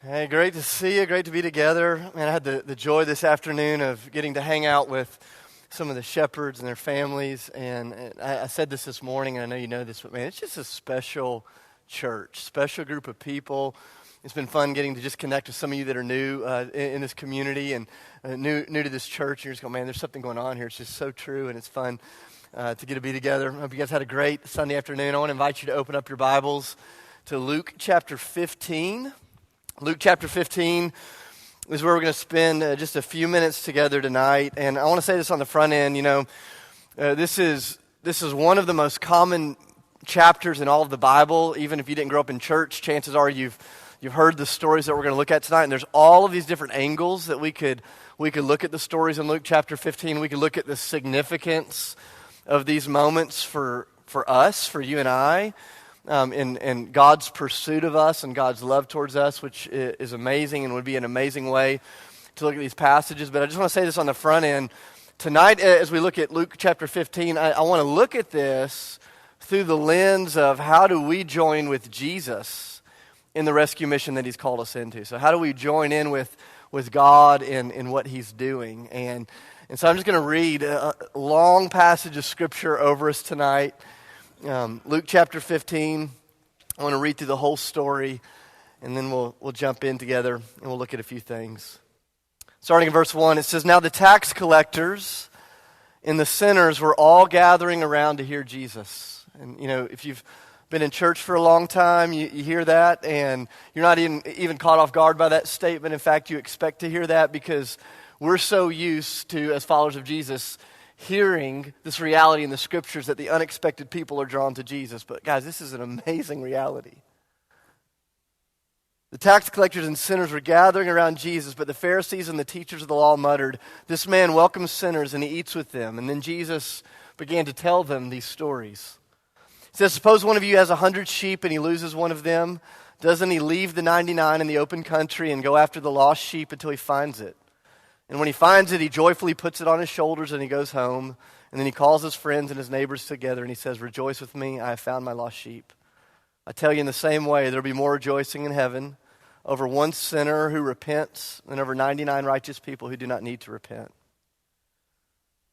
Hey, great to see you. Great to be together. Man, I had the joy this afternoon of getting to hang out with some of the shepherds and their families. And I said this morning, and I know you know this, but man, it's just a special church, special group of people. It's been fun getting to just connect with some of you that are new in this community and new to this church. And you're just going, man, there's something going on here. It's just so true, and it's fun to get to be together. I hope you guys had a great Sunday afternoon. I want to invite you to open up your Bibles to Luke chapter 15. Luke chapter 15 is where we're going to spend just a few minutes together tonight. And I want to say this on the front end, this is one of the most common chapters in all of the Bible. Even if you didn't grow up in church, chances are you've heard the stories that we're going to look at tonight. And there's all of these different angles that we could look at the stories in Luke chapter 15. We could look at the significance of these moments for us, for you and I. In God's pursuit of us and God's love towards us, which is amazing and would be an amazing way to look at these passages. But I just want to say this on the front end. Tonight, as we look at Luke chapter 15, I want to look at this through the lens of how do we join with Jesus in the rescue mission that he's called us into. So how do we join in with God in what he's doing? And so I'm just going to read a long passage of scripture over us tonight. Luke chapter 15, I want to read through the whole story, and then we'll jump in together, and we'll look at a few things. Starting in verse 1, it says, "Now the tax collectors and the sinners were all gathering around to hear Jesus." And, if you've been in church for a long time, you hear that, and you're not even caught off guard by that statement. In fact, you expect to hear that because we're so used to, as followers of Jesus, hearing this reality in the scriptures that the unexpected people are drawn to Jesus. But guys, this is an amazing reality. The tax collectors and sinners were gathering around Jesus, but the Pharisees and the teachers of the law muttered, "This man welcomes sinners and he eats with them." And then Jesus began to tell them these stories. He says, "Suppose one of you has 100 sheep and he loses one of them. Doesn't he leave the 99 in the open country and go after the lost sheep until he finds it? And when he finds it, he joyfully puts it on his shoulders and he goes home. And then he calls his friends and his neighbors together and he says, 'Rejoice with me, I have found my lost sheep.' I tell you, in the same way, there will be more rejoicing in heaven over one sinner who repents than over 99 righteous people who do not need to repent."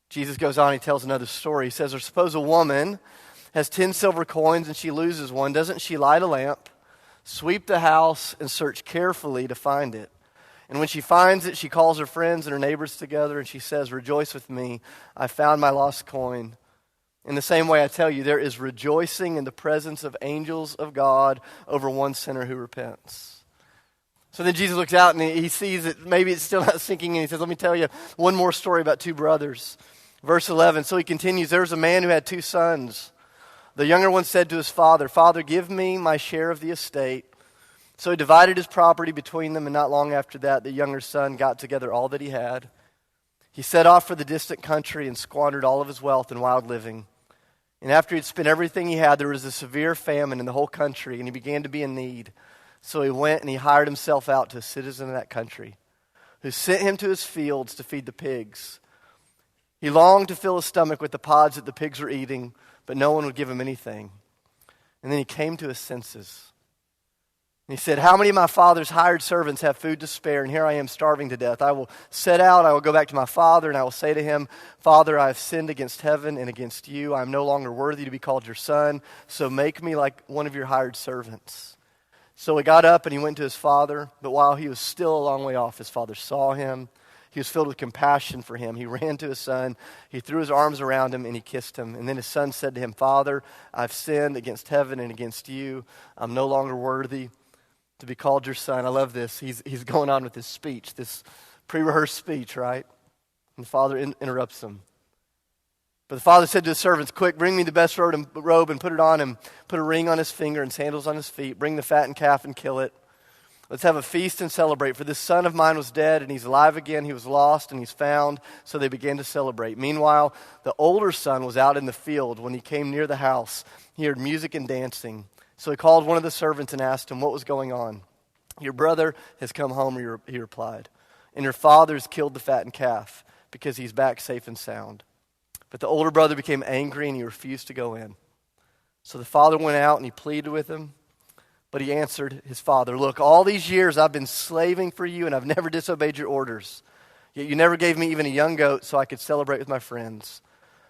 Jesus goes on, he tells another story. He says, "Or suppose a woman has 10 silver coins and she loses one. Doesn't she light a lamp, sweep the house, and search carefully to find it? And when she finds it, she calls her friends and her neighbors together and she says, 'Rejoice with me, I found my lost coin.' In the same way, I tell you, there is rejoicing in the presence of angels of God over one sinner who repents." So then Jesus looks out and he sees that maybe it's still not sinking in. He says, "Let me tell you one more story about two brothers." Verse 11, so he continues, "There was a man who had 2 sons. The younger one said to his father, 'Father, give me my share of the estate.' So he divided his property between them, and not long after that, the younger son got together all that he had. He set off for the distant country and squandered all of his wealth in wild living. And after he'd spent everything he had, there was a severe famine in the whole country, and he began to be in need. So he went and he hired himself out to a citizen of that country, who sent him to his fields to feed the pigs. He longed to fill his stomach with the pods that the pigs were eating, but no one would give him anything. And then he came to his senses. And he said, 'How many of my father's hired servants have food to spare, and here I am starving to death? I will set out, I will go back to my father, and I will say to him, Father, I have sinned against heaven and against you. I am no longer worthy to be called your son, so make me like one of your hired servants.' So he got up and he went to his father, but while he was still a long way off, his father saw him. He was filled with compassion for him. He ran to his son, he threw his arms around him, and he kissed him. And then his son said to him, 'Father, I've sinned against heaven and against you. I'm no longer worthy to be called your son.'" I love this. He's going on with his speech, this pre-rehearsed speech, right? And the father interrupts him. But the father said to his servants, "Quick, bring me the best robe and put it on him. Put a ring on his finger and sandals on his feet. Bring the fattened calf and kill it. Let's have a feast and celebrate. For this son of mine was dead and he's alive again. He was lost and he's found." So they began to celebrate. Meanwhile, the older son was out in the field. When he came near the house, he heard music and dancing. So he called one of the servants and asked him what was going on. "Your brother has come home," he replied, "and your father has killed the fattened calf because he's back safe and sound." But the older brother became angry and he refused to go in. So the father went out and he pleaded with him. But he answered his father, look, all these years I've been slaving for you, and I've never disobeyed your orders. Yet you never gave me even a young goat so I could celebrate with my friends.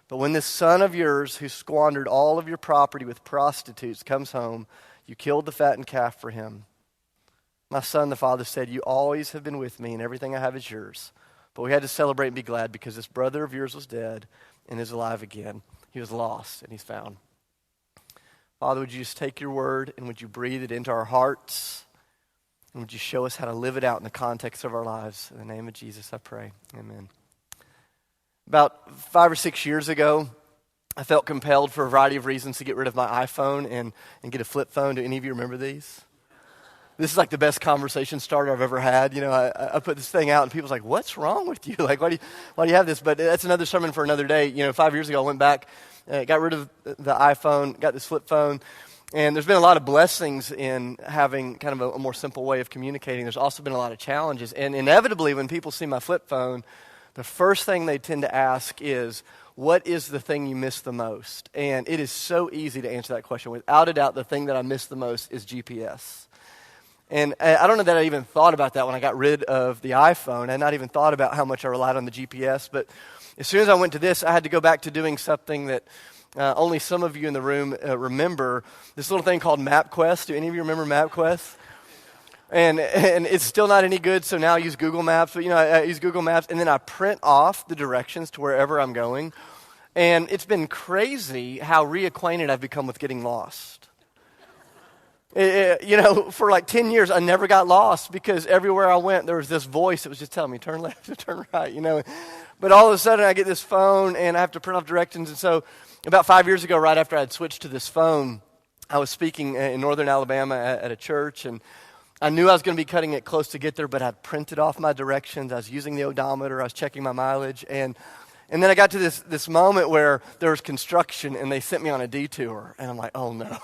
But when this son of yours, who squandered all of your property with prostitutes, comes home, you killed the fattened calf for him. My son, the father said, you always have been with me, and everything I have is yours. But we had to celebrate and be glad because this brother of yours was dead and is alive again. He was lost and he's found. Father, would you just take your word and would you breathe it into our hearts? And would you show us how to live it out in the context of our lives? In the name of Jesus, I pray. Amen. About 5 or 6 years ago, I felt compelled for a variety of reasons to get rid of my iPhone and get a flip phone. Do any of you remember these? This is like the best conversation starter I've ever had. You know, I put this thing out and people's like, what's wrong with you? Like, why do you have this? But that's another sermon for another day. You know, 5 years ago I went back, got rid of the iPhone, got this flip phone. And there's been a lot of blessings in having kind of a more simple way of communicating. There's also been a lot of challenges. And inevitably when people see my flip phone, the first thing they tend to ask is, what is the thing you miss the most? And it is so easy to answer that question. Without a doubt, the thing that I miss the most is GPS. And I don't know that I even thought about that when I got rid of the iPhone. I had not even thought about how much I relied on the GPS. But as soon as I went to this, I had to go back to doing something that only some of you in the room remember. This little thing called MapQuest. Do any of you remember MapQuest? And it's still not any good, so now I use Google Maps. But, you know, I use Google Maps, and then I print off the directions to wherever I'm going. And it's been crazy how reacquainted I've become with getting lost. You know, for like 10 years, I never got lost because everywhere I went, there was this voice that was just telling me, turn left, turn right, you know. But all of a sudden, I get this phone, and I have to print off directions. And so about 5 years ago, right after I had switched to this phone, I was speaking in northern Alabama at a church, and I knew I was going to be cutting it close to get there, but I'd printed off my directions. I was using the odometer. I was checking my mileage. And then I got to this moment where there was construction, and they sent me on a detour. And I'm like, oh, no.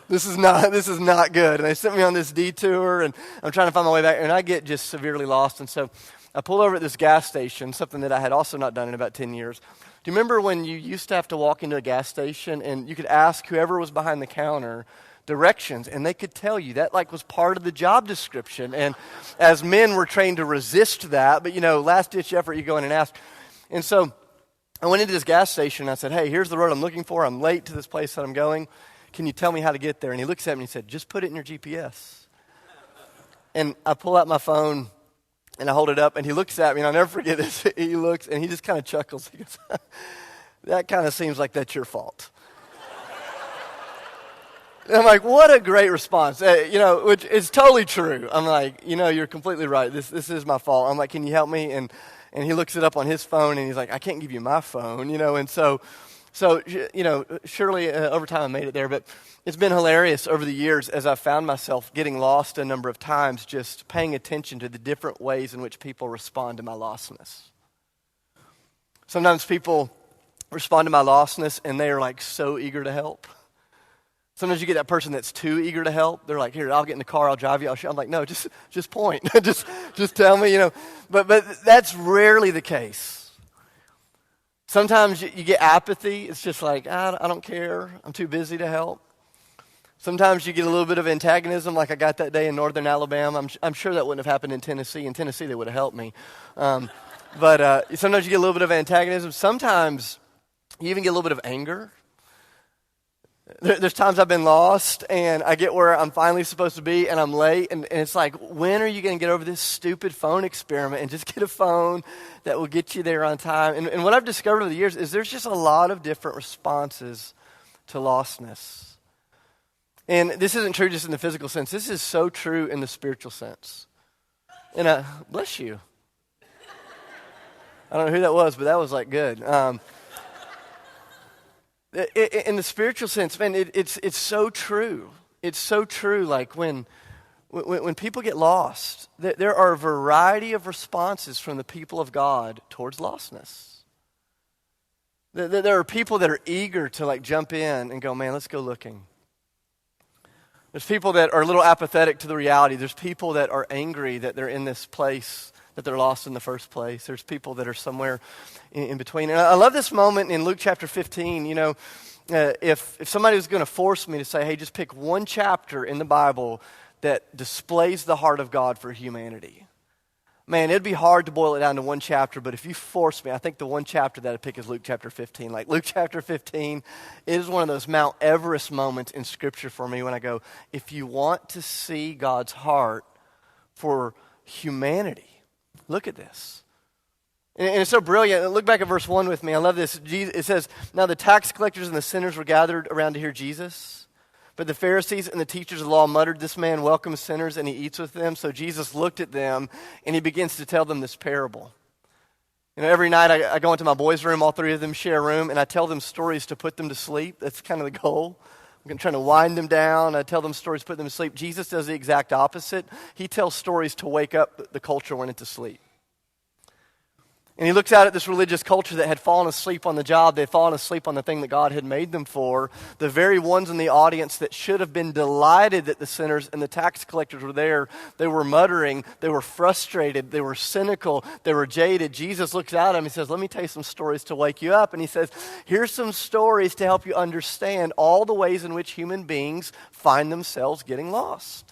This is not good. And they sent me on this detour, and I'm trying to find my way back, and I get just severely lost. And so I pulled over at this gas station, something that I had also not done in about 10 years. Do you remember when you used to have to walk into a gas station, and you could ask whoever was behind the counter directions, and they could tell you? That like was part of the job description. And as men, we're trained to resist that, but, you know, last-ditch effort, you go in and ask. And so I went into this gas station, and I said, hey, here's the road I'm looking for. I'm late to this place that I'm going. Can you tell me how to get there? And he looks at me and he said, just put it in your GPS. And I pull out my phone and I hold it up, and he looks at me, and I'll never forget this. He looks and he just kind of chuckles. He goes, that kind of seems like that's your fault. And I'm like, what a great response. You know, which is totally true. I'm like, you know, you're completely right. This is my fault. I'm like, can you help me? And he looks it up on his phone, and he's like, I can't give you my phone, you know. And so, you know, surely over time I made it there. But it's been hilarious over the years as I've found myself getting lost a number of times, just paying attention to the different ways in which people respond to my lostness. Sometimes people respond to my lostness, and they are like so eager to help. Sometimes you get that person that's too eager to help. They're like, here, I'll get in the car, I'll drive you, I'll show. I'm like, no, just point. just tell me, you know. But that's rarely the case. Sometimes you get apathy. It's just like, I don't care. I'm too busy to help. Sometimes you get a little bit of antagonism, like I got that day in northern Alabama. I'm sure that wouldn't have happened in Tennessee. In Tennessee, they would have helped me. But sometimes you get a little bit of antagonism. Sometimes you even get a little bit of anger. There's times I've been lost, and I get where I'm finally supposed to be, and I'm late, and it's like, when are you going to get over this stupid phone experiment and just get a phone that will get you there on time? And what I've discovered over the years is there's just a lot of different responses to lostness. And this isn't true just in the physical sense. This is so true in the spiritual sense. And bless you. I don't know who that was, but that was like good. In the spiritual sense, man, it's so true. It's so true. Like when people get lost, there are a variety of responses from the people of God towards lostness. There are people that are eager to like jump in and go, man, let's go looking. There's people that are a little apathetic to the reality. There's people that are angry that they're in this place, that they're lost in the first place. There's people that are somewhere in between. And I love this moment in Luke chapter 15. You know, if somebody was going to force me to say, hey, just pick one chapter in the Bible that displays the heart of God for humanity, man, it'd be hard to boil it down to one chapter, but if you force me, I think the one chapter that I'd pick is Luke chapter 15. Like Luke chapter 15 is one of those Mount Everest moments in Scripture for me when I go, if you want to see God's heart for humanity, look at this. And it's so brilliant. Look back at verse 1 with me. I love this. It says, now the tax collectors and the sinners were gathered around to hear Jesus. But the Pharisees and the teachers of the law muttered, this man welcomes sinners and he eats with them. So Jesus looked at them and he begins to tell them this parable. You know, every night I go into my boys' room, all three of them share a room, and I tell them stories to put them to sleep. That's kind of the goal. I'm trying to wind them down. I tell them stories to put them to sleep. Jesus does the exact opposite. He tells stories to wake up the culture when it's asleep. And he looks out at this religious culture that had fallen asleep on the job. They'd fallen asleep on the thing that God had made them for. The very ones in the audience that should have been delighted that the sinners and the tax collectors were there, they were muttering, they were frustrated, they were cynical, they were jaded. Jesus looks out at them and says, let me tell you some stories to wake you up. And he says, here's some stories to help you understand all the ways in which human beings find themselves getting lost.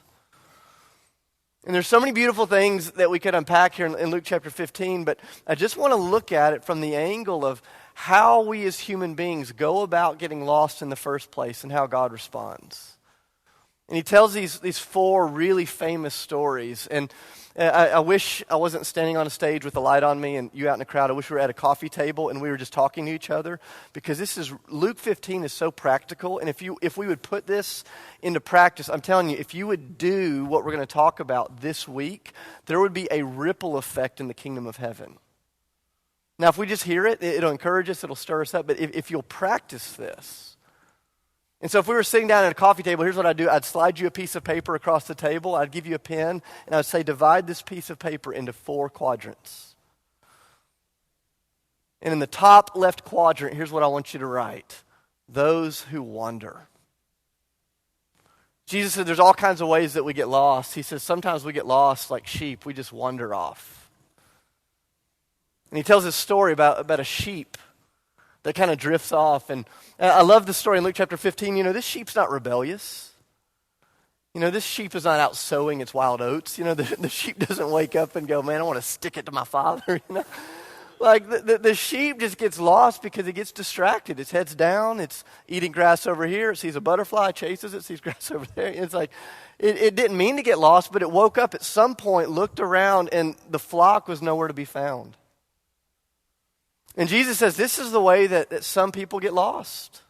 And there's so many beautiful things that we could unpack here in Luke chapter 15, but I just want to look at it from the angle of how we as human beings go about getting lost in the first place and how God responds. And he tells these four really famous stories. And I wish I wasn't standing on a stage with a light on me and you out in the crowd. I wish we were at a coffee table and we were just talking to each other, because Luke 15 is so practical. And if we would put this into practice, I'm telling you, if you would do what we're going to talk about this week, there would be a ripple effect in the kingdom of heaven. Now, if we just hear it, it'll encourage us, it'll stir us up. But if you'll practice this. And so if we were sitting down at a coffee table, here's what I'd do. I'd slide you a piece of paper across the table. I'd give you a pen, and I'd say, divide this piece of paper into 4 quadrants. And in the top left quadrant, here's what I want you to write. Those who wander. Jesus said there's all kinds of ways that we get lost. He says sometimes we get lost like sheep. We just wander off. And he tells this story about a sheep that kind of drifts off. And I love the story in Luke chapter 15. You know, this sheep's not rebellious. You know, this sheep is not out sowing its wild oats. You know, the sheep doesn't wake up and go, man, I want to stick it to my father. You know, like the sheep just gets lost because it gets distracted. Its head's down. It's eating grass over here. It sees a butterfly, chases it, sees grass over there. It's like, it didn't mean to get lost, but it woke up at some point, looked around, and the flock was nowhere to be found. And Jesus says this is the way that some people get lost.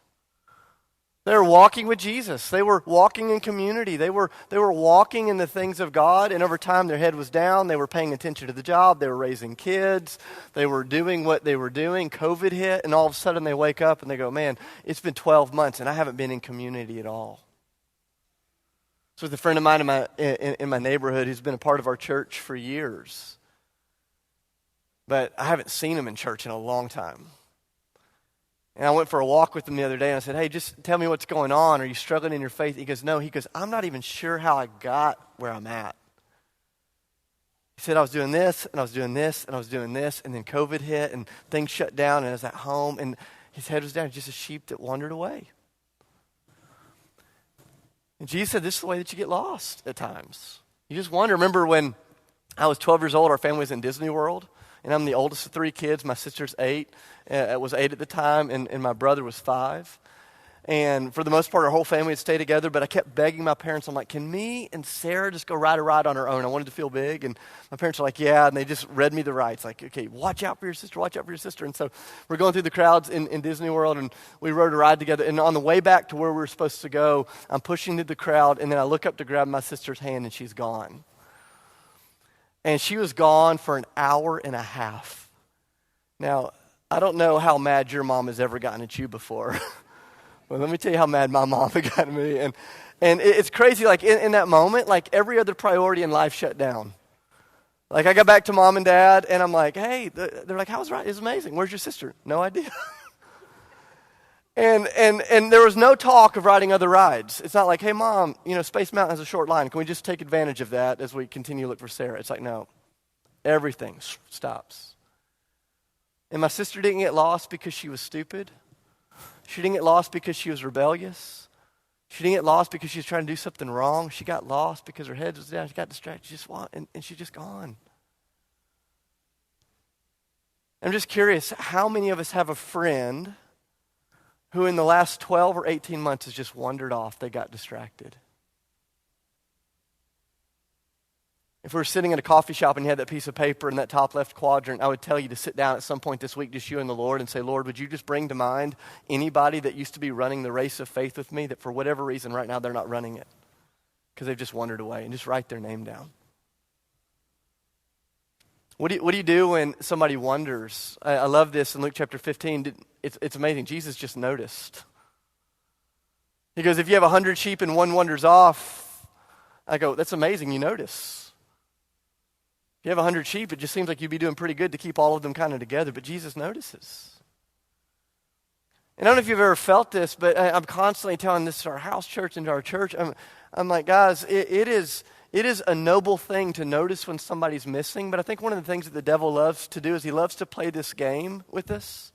They were walking with Jesus. They were walking in community. They were walking in the things of God, and over time their head was down. They were paying attention to the job. They were raising kids. They were doing what they were doing. COVID hit, and all of a sudden they wake up and they go, man, it's been 12 months and I haven't been in community at all. So with a friend of mine in my neighborhood who's been a part of our church for years. But I haven't seen him in church in a long time. And I went for a walk with him the other day, and I said, hey, just tell me what's going on. Are you struggling in your faith? He goes, no. He goes, I'm not even sure how I got where I'm at. He said, I was doing this, and I was doing this, and I was doing this, and then COVID hit, and things shut down, and I was at home, and his head was down, just a sheep that wandered away. And Jesus said, this is the way that you get lost at times. You just wonder. Remember when I was 12 years old, our family was in Disney World. And I'm the oldest of 3 kids. My sister's 8. Was 8 at the time, and my brother was 5. And for the most part, our whole family would stay together, but I kept begging my parents. I'm like, can me and Sarah just go ride a ride on our own? I wanted to feel big. And my parents were like, yeah, and they just read me the rights. Like, okay, watch out for your sister, watch out for your sister. And so we're going through the crowds in Disney World, and we rode a ride together. And on the way back to where we were supposed to go, I'm pushing through the crowd, and then I look up to grab my sister's hand, and she's gone. And she was gone for an hour and a half. Now, I don't know how mad your mom has ever gotten at you before. Well, let me tell you how mad my mom got at me. And it's crazy, like in that moment, like every other priority in life shut down. Like I got back to mom and dad, and I'm like, hey, they're like, how's right? It's amazing. Where's your sister? No idea. And there was no talk of riding other rides. It's not like, hey, Mom, you know, Space Mountain has a short line. Can we just take advantage of that as we continue to look for Sarah? It's like, no. Everything stops. And my sister didn't get lost because she was stupid. She didn't get lost because she was rebellious. She didn't get lost because she was trying to do something wrong. She got lost because her head was down. She got distracted. And she's just gone. I'm just curious, how many of us have a friend who in the last 12 or 18 months has just wandered off? They got distracted. If we were sitting in a coffee shop and you had that piece of paper in that top left quadrant, I would tell you to sit down at some point this week, just you and the Lord, and say, Lord, would you just bring to mind anybody that used to be running the race of faith with me that for whatever reason right now they're not running it because they've just wandered away, and just write their name down. What do you do when somebody wanders? I love this in Luke chapter 15. It's amazing. Jesus just noticed. He goes, if you have 100 sheep and one wanders off, I go, that's amazing, you notice. If you have 100 sheep, it just seems like you'd be doing pretty good to keep all of them kind of together, but Jesus notices. And I don't know if you've ever felt this, but I'm constantly telling this to our house church and to our church. I'm like, guys, it is a noble thing to notice when somebody's missing, but I think one of the things that the devil loves to do is he loves to play this game with us.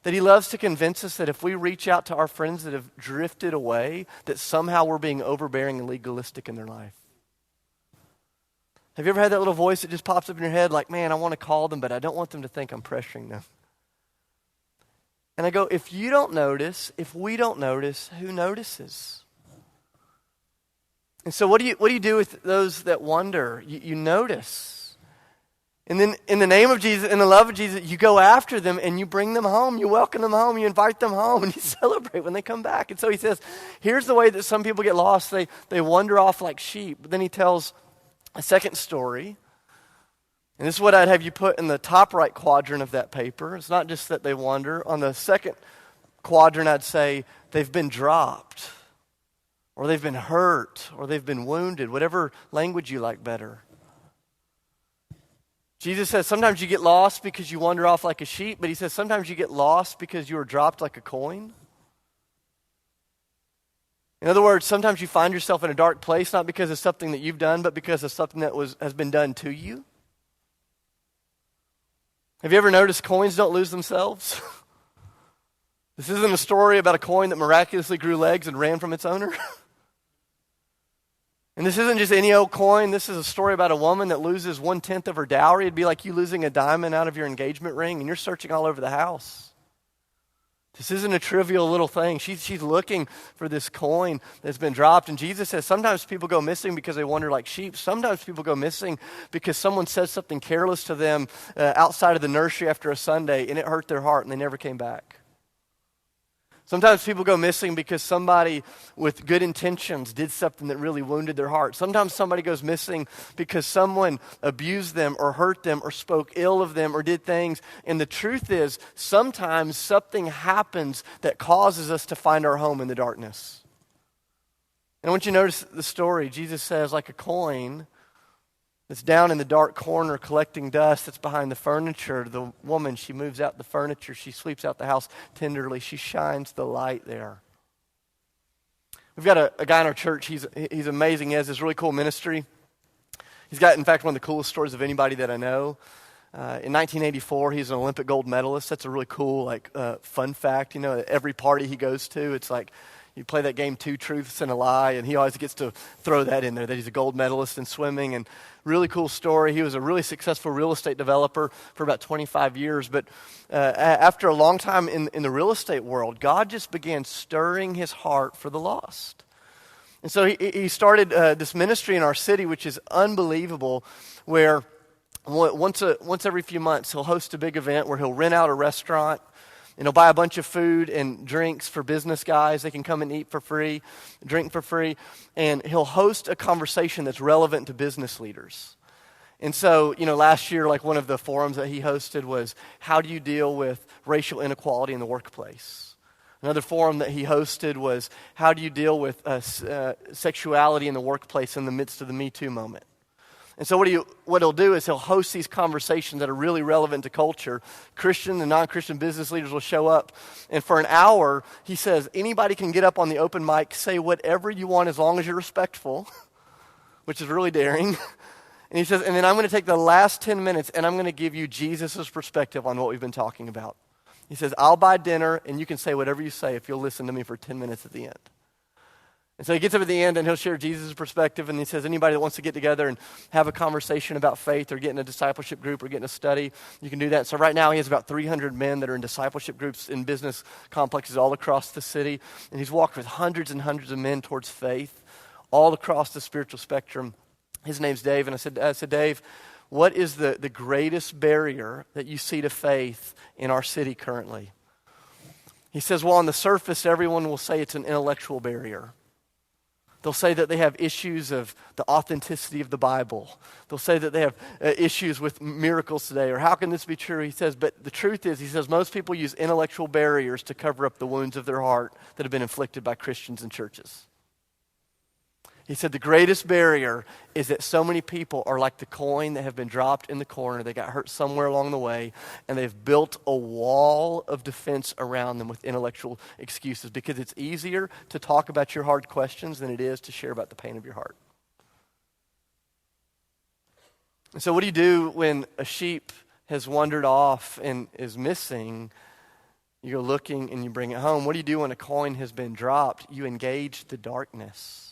That he loves to convince us that if we reach out to our friends that have drifted away, that somehow we're being overbearing and legalistic in their life. Have you ever had that little voice that just pops up in your head like, man, I want to call them, but I don't want them to think I'm pressuring them? And I go, if you don't notice, if we don't notice, who notices? And so what do you do with those that wander? You notice. And then in the name of Jesus, in the love of Jesus, you go after them and you bring them home. You welcome them home. You invite them home and you celebrate when they come back. And so he says, here's the way that some people get lost. They wander off like sheep. But then he tells a second story. And this is what I'd have you put in the top right quadrant of that paper. It's not just that they wander. On the second quadrant, I'd say they've been dropped, or they've been hurt, or they've been wounded, whatever language you like better. Jesus says sometimes you get lost because you wander off like a sheep, but he says sometimes you get lost because you were dropped like a coin. In other words, sometimes you find yourself in a dark place, not because of something that you've done, but because of something that has been done to you. Have you ever noticed coins don't lose themselves? This isn't a story about a coin that miraculously grew legs and ran from its owner. And this isn't just any old coin. This is a story about a woman that loses 1/10 of her dowry. It'd be like you losing a diamond out of your engagement ring and you're searching all over the house. This isn't a trivial little thing. She's looking for this coin that's been dropped. And Jesus says sometimes people go missing because they wander like sheep. Sometimes people go missing because someone says something careless to them outside of the nursery after a Sunday and it hurt their heart and they never came back. Sometimes people go missing because somebody with good intentions did something that really wounded their heart. Sometimes somebody goes missing because someone abused them or hurt them or spoke ill of them or did things. And the truth is, sometimes something happens that causes us to find our home in the darkness. And I want you to notice the story. Jesus says, like a coin that's down in the dark corner collecting dust that's behind the furniture. The woman, she moves out the furniture. She sweeps out the house tenderly. She shines the light there. We've got a guy in our church. He's amazing. He has this really cool ministry. He's got, in fact, one of the coolest stories of anybody that I know. In 1984, he's an Olympic gold medalist. That's a really cool, fun fact. You know, at every party he goes to, it's like, you play that game, Two Truths and a Lie, and he always gets to throw that in there, that he's a gold medalist in swimming. And really cool story. He was a really successful real estate developer for about 25 years. But after a long time in the real estate world, God just began stirring his heart for the lost. And so he started this ministry in our city, which is unbelievable, where once every few months he'll host a big event where he'll rent out a restaurant. And he'll buy a bunch of food and drinks for business guys. They can come and eat for free, drink for free. And he'll host a conversation that's relevant to business leaders. And so, last year, one of the forums that he hosted was, how do you deal with racial inequality in the workplace? Another forum that he hosted was, how do you deal with sexuality in the workplace in the midst of the Me Too moment? And so what he'll do is he'll host these conversations that are really relevant to culture. Christian and non-Christian business leaders will show up. And for an hour, he says, anybody can get up on the open mic, say whatever you want as long as you're respectful, which is really daring. And he says, and then I'm going to take the last 10 minutes and I'm going to give you Jesus' perspective on what we've been talking about. He says, I'll buy dinner, and you can say whatever you say if you'll listen to me for 10 minutes at the end. And so he gets up at the end, and he'll share Jesus' perspective, and he says, anybody that wants to get together and have a conversation about faith or get in a discipleship group or get in a study, you can do that. So right now he has about 300 men that are in discipleship groups in business complexes all across the city, and he's walked with hundreds and hundreds of men towards faith all across the spiritual spectrum. His name's Dave, and I said, Dave, what is the greatest barrier that you see to faith in our city currently? He says, well, on the surface, everyone will say it's an intellectual barrier. They'll say that they have issues of the authenticity of the Bible. They'll say that they have issues with miracles today, or how can this be true? He says, but the truth is, he says, most people use intellectual barriers to cover up the wounds of their heart that have been inflicted by Christians and churches. He said the greatest barrier is that so many people are like the coin that have been dropped in the corner. They got hurt somewhere along the way, and they've built a wall of defense around them with intellectual excuses because it's easier to talk about your hard questions than it is to share about the pain of your heart. And so what do you do when a sheep has wandered off and is missing? You go looking and you bring it home. What do you do when a coin has been dropped? You engage the darkness.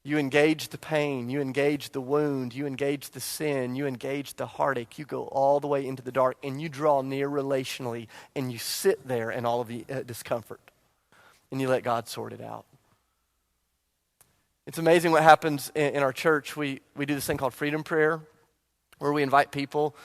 You engage the pain, you engage the wound, you engage the sin, you engage the heartache. You go all the way into the dark and you draw near relationally and you sit there in all of the discomfort and you let God sort it out. It's amazing what happens in our church. We do this thing called freedom prayer where we invite people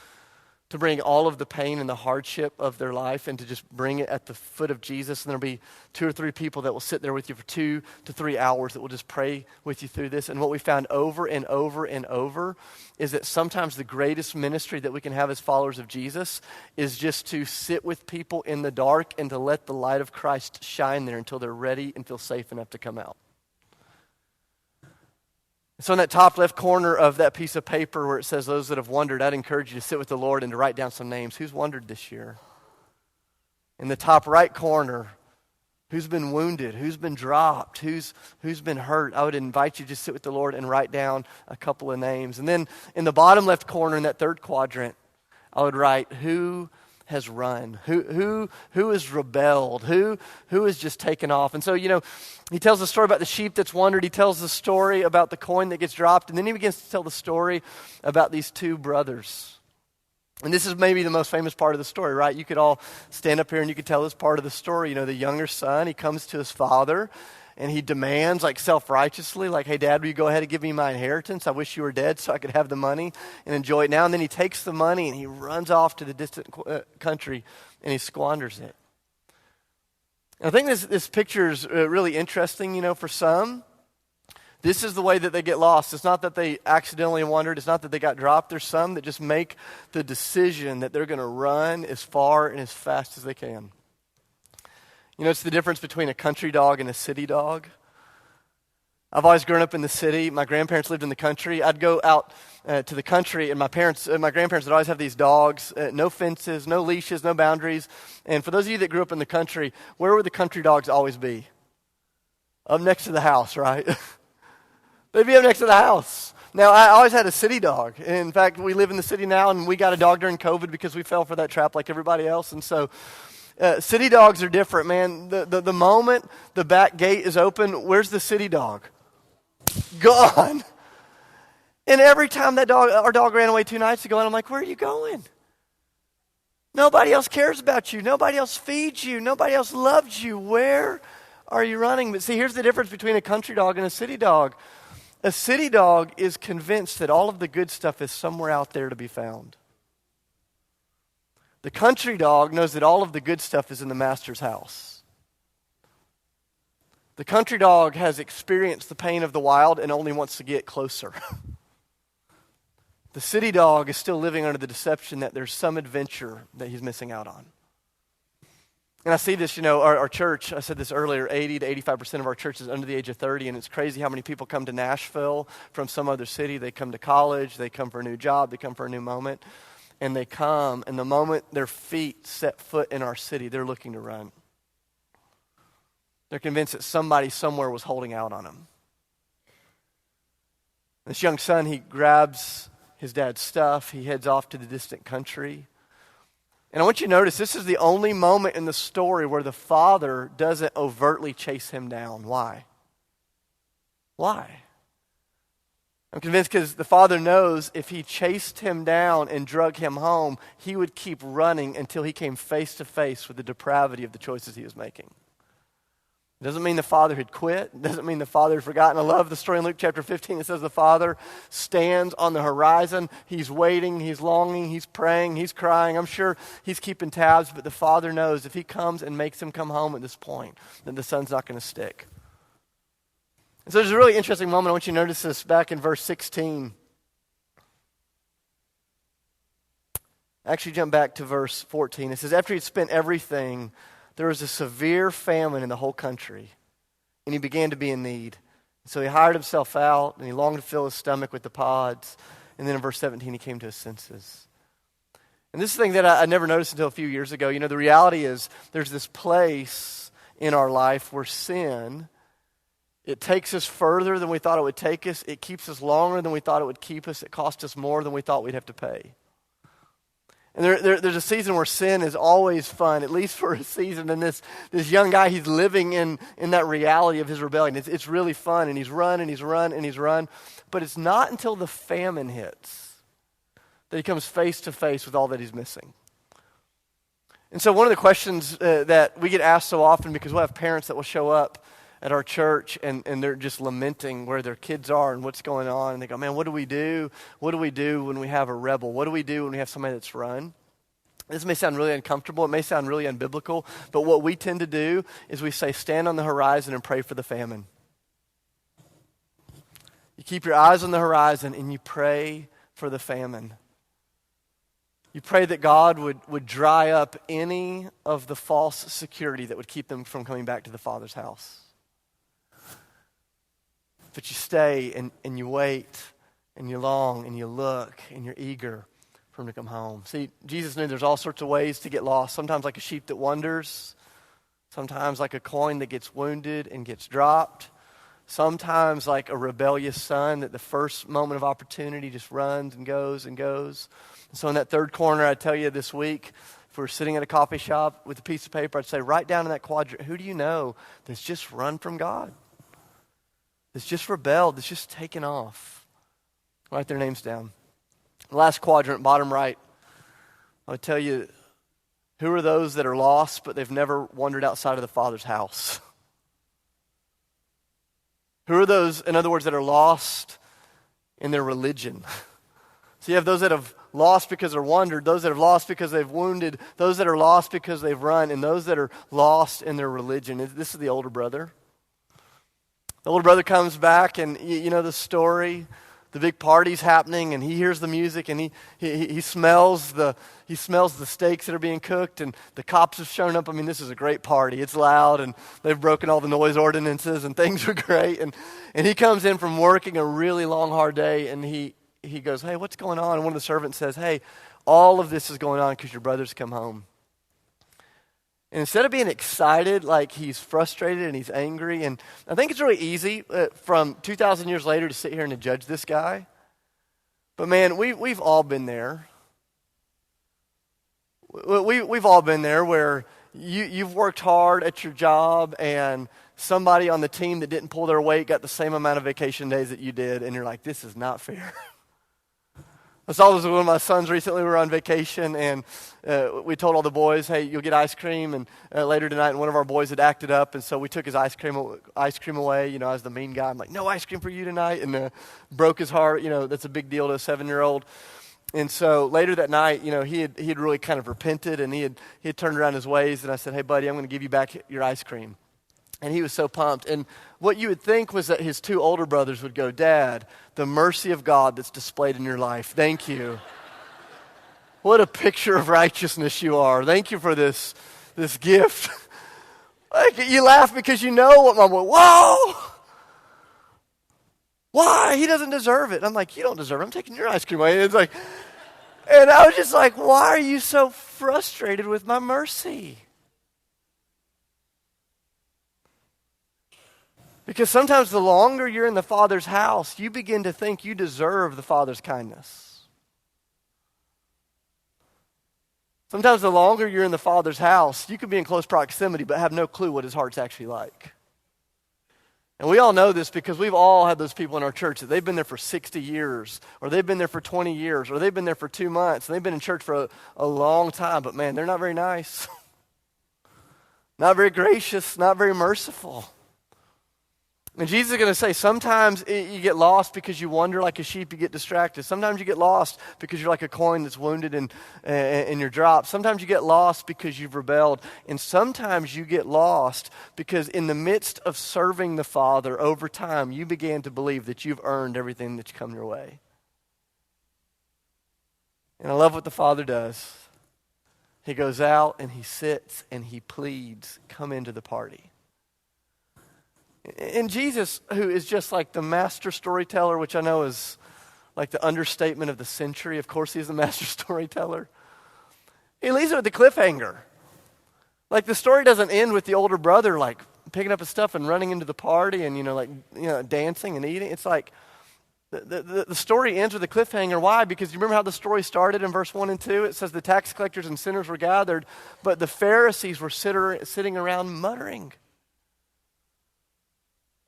to bring all of the pain and the hardship of their life and to just bring it at the foot of Jesus. And there'll be 2 or 3 people that will sit there with you for 2 to 3 hours that will just pray with you through this. And what we found over and over and over is that sometimes the greatest ministry that we can have as followers of Jesus is just to sit with people in the dark and to let the light of Christ shine there until they're ready and feel safe enough to come out. So in that top left corner of that piece of paper where it says those that have wandered, I'd encourage you to sit with the Lord and to write down some names. Who's wandered this year? In the top right corner, who's been wounded? Who's been dropped? Who's been hurt? I would invite you to just sit with the Lord and write down a couple of names. And then in the bottom left corner in that third quadrant, I would write who has run, who has rebelled, who has just taken off. And so, he tells the story about the sheep that's wandered. He tells the story about the coin that gets dropped. And then he begins to tell the story about these 2 brothers. And this is maybe the most famous part of the story, right? You could all stand up here and you could tell this part of the story. The younger son, he comes to his father and he demands, like self-righteously, like, hey, Dad, will you go ahead and give me my inheritance? I wish you were dead so I could have the money and enjoy it now. And then he takes the money and he runs off to the distant country and he squanders it. And I think this picture is really interesting, for some. This is the way that they get lost. It's not that they accidentally wandered. It's not that they got dropped. There's some that just make the decision that they're going to run as far and as fast as they can. It's the difference between a country dog and a city dog. I've always grown up in the city. My grandparents lived in the country. I'd go out to the country, and my grandparents would always have these dogs, no fences, no leashes, no boundaries. And for those of you that grew up in the country, where would the country dogs always be? Up next to the house, right? They'd be up next to the house. Now, I always had a city dog. In fact, we live in the city now, and we got a dog during COVID because we fell for that trap like everybody else. And so city dogs are different, man. The moment the back gate is open, where's the city dog? Gone. And every time our dog ran away 2 nights ago, and I'm like, where are you going? Nobody else cares about you. Nobody else feeds you. Nobody else loves you. Where are you running? But see, here's the difference between a country dog and a city dog. A city dog is convinced that all of the good stuff is somewhere out there to be found. The country dog knows that all of the good stuff is in the master's house. The country dog has experienced the pain of the wild and only wants to get closer. The city dog is still living under the deception that there's some adventure that he's missing out on. And I see this, our church, I said this earlier, 80 to 85% of our church is under the age of 30, and it's crazy how many people come to Nashville from some other city. They come to college, they come for a new job, they come for a new moment, and they come, and the moment their feet set foot in our city, they're looking to run. They're convinced that somebody somewhere was holding out on them. This young son, he grabs his dad's stuff, he heads off to the distant country. And I want you to notice this is the only moment in the story where the father doesn't overtly chase him down. Why? Why? I'm convinced because the father knows if he chased him down and drug him home, he would keep running until he came face to face with the depravity of the choices he was making. It doesn't mean the father had quit. It doesn't mean the father had forgotten. I love the story in Luke chapter 15. It says the father stands on the horizon. He's waiting. He's longing. He's praying. He's crying. I'm sure he's keeping tabs, but the father knows if he comes and makes him come home at this point, then the son's not going to stick. And so there's a really interesting moment. I want you to notice this back in verse 16. Actually, jump back to verse 14. It says, after he'd spent everything, there was a severe famine in the whole country, and he began to be in need. So he hired himself out, and he longed to fill his stomach with the pods. And then in verse 17, he came to his senses. And this is the thing that I never noticed until a few years ago. You know, the reality is there's this place in our life where sin, it takes us further than we thought it would take us. It keeps us longer than we thought it would keep us. It costs us more than we thought we'd have to pay. And there's a season where sin is always fun, at least for a season. And this young guy, he's living in that reality of his rebellion. It's really fun, and he's run, and he's run, and he's run. But it's not until the famine hits that he comes face to face with all that he's missing. And so one of the questions that we get asked so often, because we'll have parents that will show up at our church, and they're just lamenting where their kids are and what's going on. And they go, man, what do we do? What do we do when we have a rebel? What do we do when we have somebody that's run? This may sound really uncomfortable. It may sound really unbiblical. But what we tend to do is we say, stand on the horizon and pray for the famine. You keep your eyes on the horizon and you pray for the famine. You pray that God would dry up any of the false security that would keep them from coming back to the Father's house. But you stay and you wait and you long and you look and you're eager for him to come home. See, Jesus knew there's all sorts of ways to get lost. Sometimes like a sheep that wanders. Sometimes like a coin that gets wounded and gets dropped. Sometimes like a rebellious son that the first moment of opportunity just runs and goes and goes. And so in that third corner, I tell you this week, if we're sitting at a coffee shop with a piece of paper, I'd say write down in that quadrant, who do you know that's just run from God? That's just rebelled, that's just taken off. Write their names down. The last quadrant, bottom right, I would tell you, who are those that are lost, but they've never wandered outside of the Father's house? Who are those, in other words, that are lost in their religion? So you have those that have lost because they're wandered, those that have lost because they've wounded, those that are lost because they've run, and those that are lost in their religion. This is the older brother. The older brother comes back, and you know the story. The big party's happening, and he hears the music, and he smells the steaks that are being cooked, and the cops have shown up. I mean, this is a great party. It's loud, and they've broken all the noise ordinances, and things are great. And he comes in from working a really long, hard day, and he goes, hey, what's going on? And one of the servants says, hey, all of this is going on because your brother's come home. And instead of being excited, like he's frustrated and he's angry, and I think it's really easy from 2,000 years later to sit here and to judge this guy. But man, we've all been there. We've all been there where you've worked hard at your job and somebody on the team that didn't pull their weight got the same amount of vacation days that you did, and you're like, this is not fair. I saw this with one of my sons recently. We were on vacation, and we told all the boys, hey, you'll get ice cream and later tonight, and one of our boys had acted up, and so we took his ice cream away. You know, I was the mean guy. I'm like, no ice cream for you tonight, and broke his heart. You know, that's a big deal to a 7-year-old. And so later that night, you know, he had really kind of repented, and he had turned around his ways, and I said, hey, buddy, I'm going to give you back your ice cream. And he was so pumped. And what you would think was that his 2 older brothers would go, Dad, the mercy of God that's displayed in your life. Thank you. What a picture of righteousness you are. Thank you for this gift. Like, you laugh because you know what Mom went, whoa! Why? He doesn't deserve it. I'm like, you don't deserve it. I'm taking your ice cream away. And it's like, and I was just like, why are you so frustrated with my mercy? Because sometimes the longer you're in the Father's house, you begin to think you deserve the Father's kindness. Sometimes the longer you're in the Father's house, you could be in close proximity but have no clue what his heart's actually like. And we all know this because we've all had those people in our church that they've been there for 60 years, or they've been there for 20 years, or they've been there for 2 months, and they've been in church for a long time, but man, they're not very nice. Not very gracious, not very merciful. And Jesus is going to say, sometimes you get lost because you wander like a sheep, you get distracted. Sometimes you get lost because you're like a coin that's wounded and you're dropped. Sometimes you get lost because you've rebelled. And sometimes you get lost because in the midst of serving the Father, over time, you began to believe that you've earned everything that's come your way. And I love what the Father does. He goes out and he sits and he pleads, come into the party. And Jesus, who is just like the master storyteller, which I know is like the understatement of the century. Of course he's the master storyteller. He leaves it with the cliffhanger. Like the story doesn't end with the older brother like picking up his stuff and running into the party and dancing and eating. It's like the story ends with a cliffhanger. Why? Because you remember how the story started in verse 1 and 2? It says the tax collectors and sinners were gathered, but the Pharisees were sitting around muttering.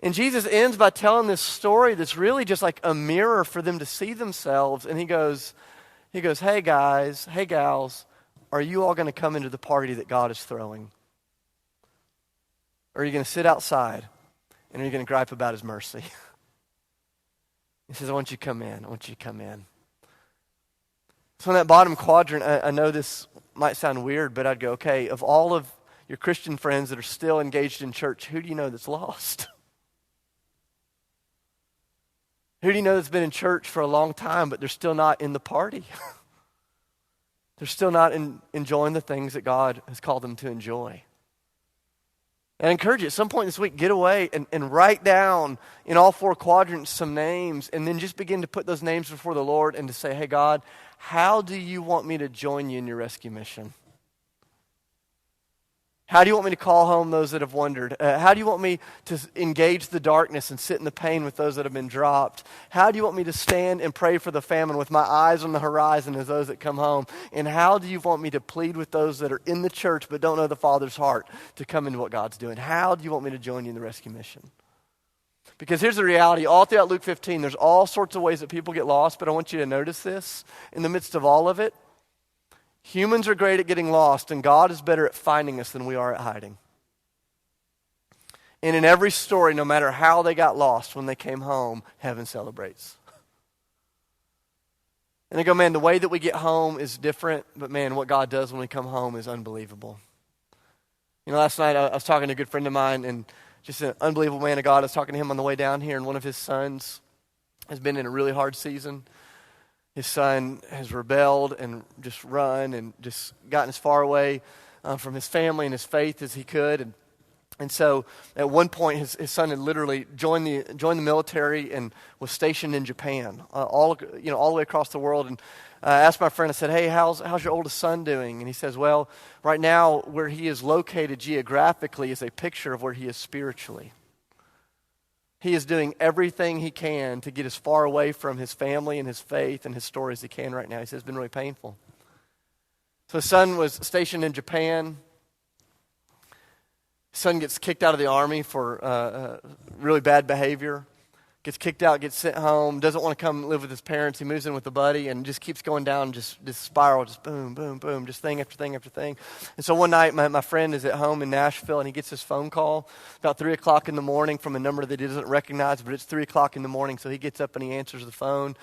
And Jesus ends by telling this story that's really just like a mirror for them to see themselves. And he goes, hey guys, hey gals, are you all going to come into the party that God is throwing? Or are you going to sit outside and are you going to gripe about his mercy? He says, I want you to come in. I want you to come in. So in that bottom quadrant, I know this might sound weird, but I'd go, okay, of all of your Christian friends that are still engaged in church, who do you know that's lost? Who do you know that's been in church for a long time, but they're still not in the party? They're still not enjoying the things that God has called them to enjoy. And I encourage you, at some point this week, get away and write down in all 4 quadrants some names, and then just begin to put those names before the Lord and to say, hey, God, how do you want me to join you in your rescue mission? How do you want me to call home those that have wandered? How do you want me to engage the darkness and sit in the pain with those that have been dropped? How do you want me to stand and pray for the famine with my eyes on the horizon as those that come home? And how do you want me to plead with those that are in the church but don't know the Father's heart to come into what God's doing? How do you want me to join you in the rescue mission? Because here's the reality. All throughout Luke 15, there's all sorts of ways that people get lost, but I want you to notice this. In the midst of all of it, humans are great at getting lost, and God is better at finding us than we are at hiding. And in every story, no matter how they got lost, when they came home, heaven celebrates. And I go, man, the way that we get home is different, but man, what God does when we come home is unbelievable. Last night I was talking to a good friend of mine, and just an unbelievable man of God. I was talking to him on the way down here, and one of his sons has been in a really hard season. His son has rebelled and just run and just gotten as far away from his family and his faith as he could. And so at one point, his son had literally joined the military and was stationed in Japan, all the way across the world. And I asked my friend, I said, hey, how's your oldest son doing? And he says, well, right now where he is located geographically is a picture of where he is spiritually. He is doing everything he can to get as far away from his family and his faith and his story as he can right now. He says it's been really painful. So his son was stationed in Japan. His son gets kicked out of the army for really bad behavior. Gets kicked out, gets sent home, doesn't want to come live with his parents. He moves in with a buddy and just keeps going down just this spiral, just boom, boom, boom, just thing after thing after thing. And so one night, my friend is at home in Nashville, and he gets this phone call about 3 o'clock in the morning from a number that he doesn't recognize, but it's 3 o'clock in the morning. So he gets up and he answers the phone,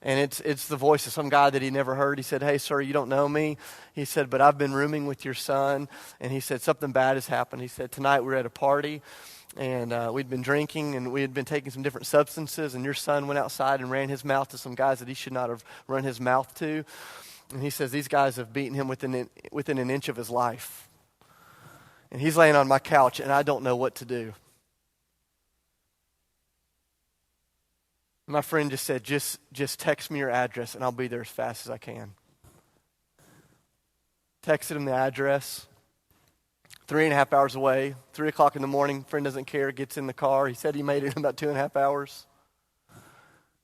and it's the voice of some guy that he never heard. He said, hey, sir, you don't know me. He said, but I've been rooming with your son. And he said, something bad has happened. He said, tonight we're at a party. And we'd been drinking, and we had been taking some different substances, and your son went outside and ran his mouth to some guys that he should not have run his mouth to. And he says these guys have beaten him within an inch of his life. And he's laying on my couch, and I don't know what to do. My friend just said, just text me your address, and I'll be there as fast as I can. Texted him the address. 3.5 hours away, 3 o'clock in the morning, friend doesn't care, gets in the car. He said he made it in about 2.5 hours.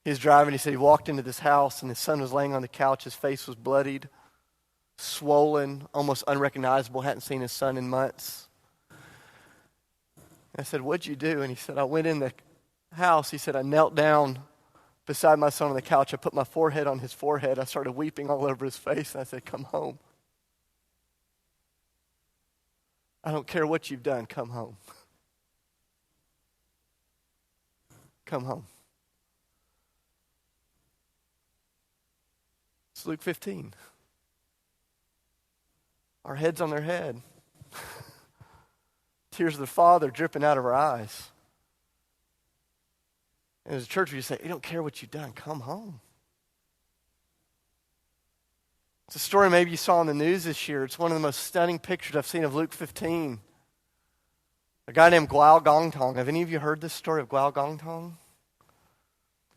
He was driving, he said he walked into this house and his son was laying on the couch, his face was bloodied. swollen, almost unrecognizable, hadn't seen his son in months. I said, "What'd you do?" And he said, "I went in the house." He said, "I knelt down beside my son on the couch. I put my forehead on his forehead. I started weeping all over his face. And I said, 'Come home. I don't care what you've done. Come home. Come home.'" It's Luke 15. Our heads on their head. Tears of the Father dripping out of our eyes. And as a church, we just say, "You don't care what you've done. Come home." It's a story maybe you saw on the news this year. It's one of the most stunning pictures I've seen of Luke 15. A guy named Guao Gongtong. Have any of you heard this story of Guao Gongtong?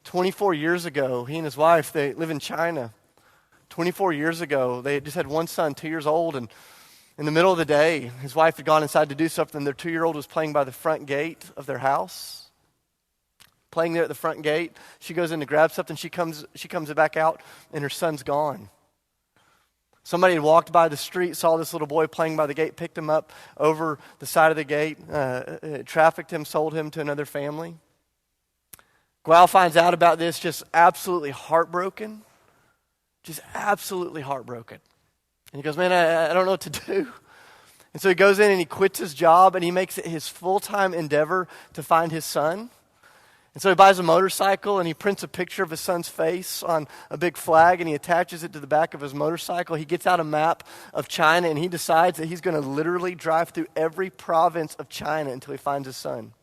24 years ago, he and his wife, they live in China. 24 years ago, they just had one son, 2 years old, and in the middle of the day, his wife had gone inside to do something. Their 2-year-old was playing by the front gate of their house. Playing there at the front gate. She goes in to grab something. She comes back out, and her son's gone. Somebody had walked by the street, saw this little boy playing by the gate, picked him up over the side of the gate, trafficked him, sold him to another family. Guao finds out about this, just absolutely heartbroken. Just absolutely heartbroken. And he goes, "Man, I don't know what to do." And so he goes in and he quits his job and he makes it his full-time endeavor to find his son. And so he buys a motorcycle and he prints a picture of his son's face on a big flag and he attaches it to the back of his motorcycle. He gets out a map of China and he decides that he's going to literally drive through every province of China until he finds his son.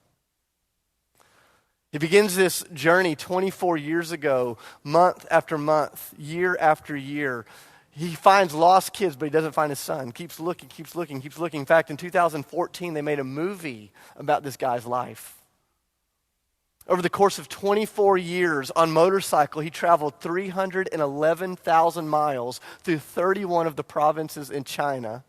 He begins this journey 24 years ago, month after month, year after year. He finds lost kids, but he doesn't find his son. Keeps looking, keeps looking, keeps looking. In fact, in 2014, they made a movie about this guy's life. Over the course of 24 years on motorcycle, he traveled 311,000 miles through 31 of the provinces in China.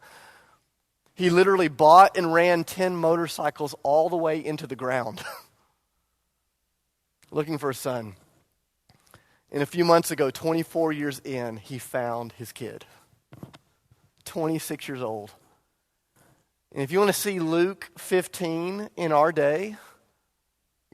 He literally bought and ran 10 motorcycles all the way into the ground, looking for a son. And a few months ago, 24 years in, he found his kid. 26 years old. And if you want to see Luke 15 in our day,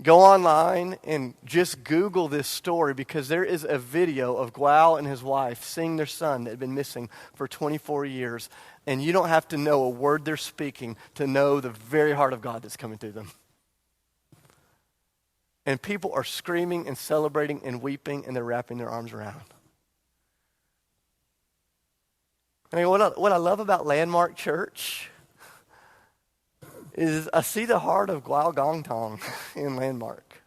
go online and just Google this story because there is a video of Guao and his wife seeing their son that had been missing for 24 years. And you don't have to know a word they're speaking to know the very heart of God that's coming through them. And people are screaming and celebrating and weeping and they're wrapping their arms around. I mean, what I love about Landmark Church is I see the heart of Guao Gongtong in Landmark.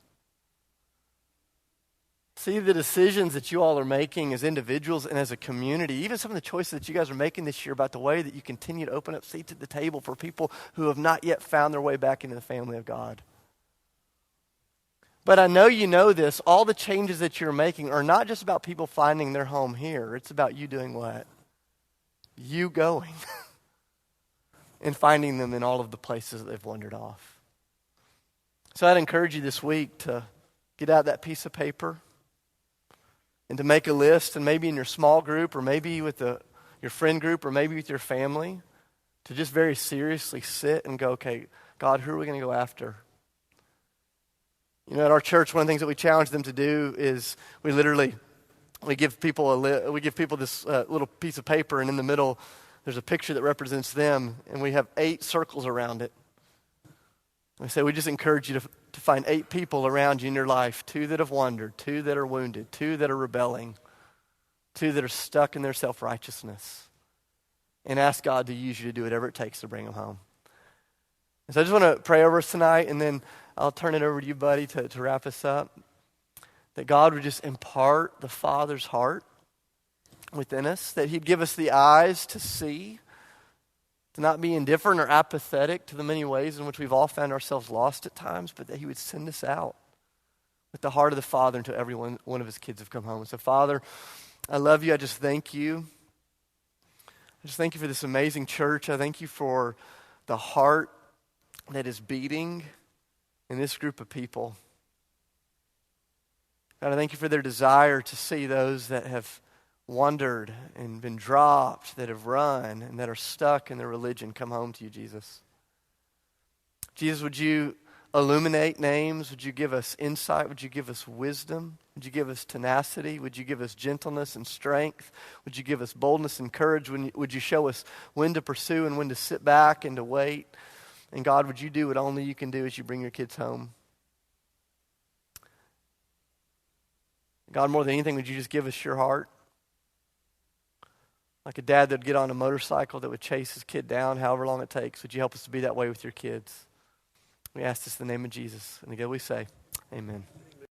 See the decisions that you all are making as individuals and as a community, even some of the choices that you guys are making this year about the way that you continue to open up seats at the table for people who have not yet found their way back into the family of God. But I know you know this, all the changes that you're making are not just about people finding their home here. It's about you doing what? You going and finding them in all of the places that they've wandered off. So I'd encourage you this week to get out that piece of paper and to make a list, and maybe in your small group or maybe with your friend group or maybe with your family, to just very seriously sit and go, "Okay, God, who are we going to go after?" You know, at our church, one of the things that we challenge them to do is we give people this little piece of paper, and in the middle there's a picture that represents them, and we have 8 circles around it. We say we just encourage you to find 8 people around you in your life, 2 that have wandered, 2 that are wounded, 2 that are rebelling, 2 that are stuck in their self-righteousness, and ask God to use you to do whatever it takes to bring them home. And so I just want to pray over us tonight, and then I'll turn it over to you, buddy, to wrap us up. That God would just impart the Father's heart within us, that He'd give us the eyes to see, to not be indifferent or apathetic to the many ways in which we've all found ourselves lost at times, but that He would send us out with the heart of the Father until every one of His kids have come home. So, Father, I love you. I just thank you. I just thank you for this amazing church. I thank you for the heart that is beating in this group of people. God, I thank you for their desire to see those that have wandered and been dropped, that have run, and that are stuck in their religion come home to you, Jesus. Jesus, would you illuminate names? Would you give us insight? Would you give us wisdom? Would you give us tenacity? Would you give us gentleness and strength? Would you give us boldness and courage? Would you show us when to pursue and when to sit back and to wait? And God, would you do what only you can do as you bring your kids home? God, more than anything, would you just give us your heart? Like a dad that would get on a motorcycle that would chase his kid down however long it takes. Would you help us to be that way with your kids? We ask this in the name of Jesus. And together we say, amen.